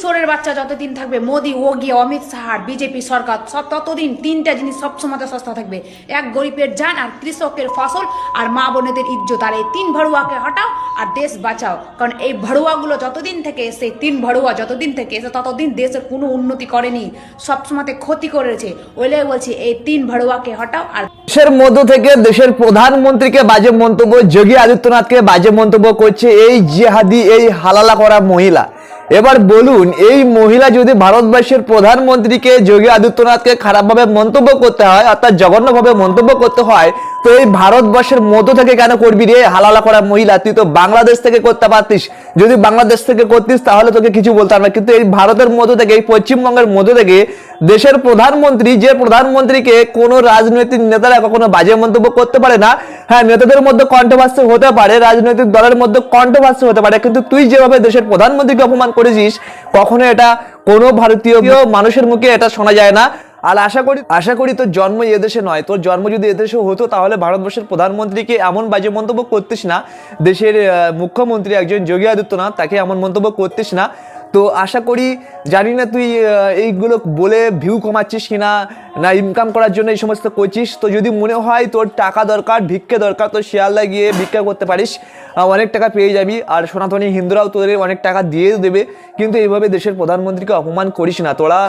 সোরের বাচ্চা যতদিন থাকবে, মোদি, যোগী, অমিত শাহ, বিজেপি সরকার সব ততদিন তিনটা জিনিস সবসময় সস্তা থাকবে। এক, গরিবের জান, আর কৃষকের ফসল, আর মা বোনেদের ইজ্জত। আর এই তিন ভড়ুয়াকে হটাও আর দেশ বাঁচাও। কারণ এই ভড়ুয়াগুলো যতদিন থেকে এসে, তিন ভড়ুয়া যতদিন থেকে এসে ততদিন দেশের কোনো উন্নতি করেনি, সবসময় ক্ষতি করেছে। ওইলে বলছি এই তিন ভড়ুয়াকে হটাও। আর দেশের মধ্য থেকে দেশের প্রধানমন্ত্রীকে বাজে মন্তব্য, যোগী আদিত্যনাথকে বাজে মন্তব্য করছে এই জিহাদি, এই হালালা করা মহিলা। এবার বলুন, এই মহিলা যদি ভারতবর্ষের প্রধানমন্ত্রীকে, যোগী আদিত্যনাথকে খারাপভাবে মন্তব্য করতে হয়, অর্থাৎ জঘন্যভাবে মন্তব্য করতে হয়, তো এই ভারতবর্ষের মধ্য থেকে কেন করবি রে হালালা করা মহিলা? তুই তো বাংলাদেশ থেকে করতে পারতিস। যদি বাংলাদেশ থেকে করতিস তাহলে তোকে কিছু বলতাম না, কিন্তু এই ভারতের মধ্য থেকে, এই পশ্চিমবঙ্গের মধ্য থেকে দেশের প্রধানমন্ত্রী, যে প্রধানমন্ত্রীকে কোনো রাজনৈতিক নেতারা কখনো বাজে মন্তব্য করতে পারে না। হ্যাঁ, নেতাদের মধ্যে কন্ট্রোভার্সি হতে পারে, রাজনৈতিক দলের মধ্যে কন্ট্রোভার্সি হতে পারে, কিন্তু তুই যেভাবে দেশের প্রধানমন্ত্রীকে অপমান করেছিস, কখনো এটা কোনো ভারতীয় মানুষের মুখে এটা শোনা যায় না। আর আশা করি তোর জন্ম এদেশে নয়। তোর জন্ম যদি এদেশে হতো তাহলে ভারতবর্ষের প্রধানমন্ত্রীকে এমন বাজে মন্তব্য করতিস না। দেশের মুখ্যমন্ত্রী একজন যোগী আদিত্যনাথ, তাকে এমন মন্তব্য করতিস না। তো আশা করি, জানি না তুই এইগুলো বলে ভিউ কমাচ্ছিস কিনা, না ইনকাম করার জন্য এই সমস্ত করছিস। তো যদি মনে হয় তোর টাকা দরকার, ভিক্ষে দরকার, তো শিয়ালদা গিয়ে ভিক্ষা করতে পারিস, অনেক টাকা পেয়ে যাবি। আর সনাতনী হিন্দুরাও তোদের অনেক টাকা দিয়ে দেবে। কিন্তু এইভাবে দেশের প্রধানমন্ত্রীকে অপমান করিস না তোরা।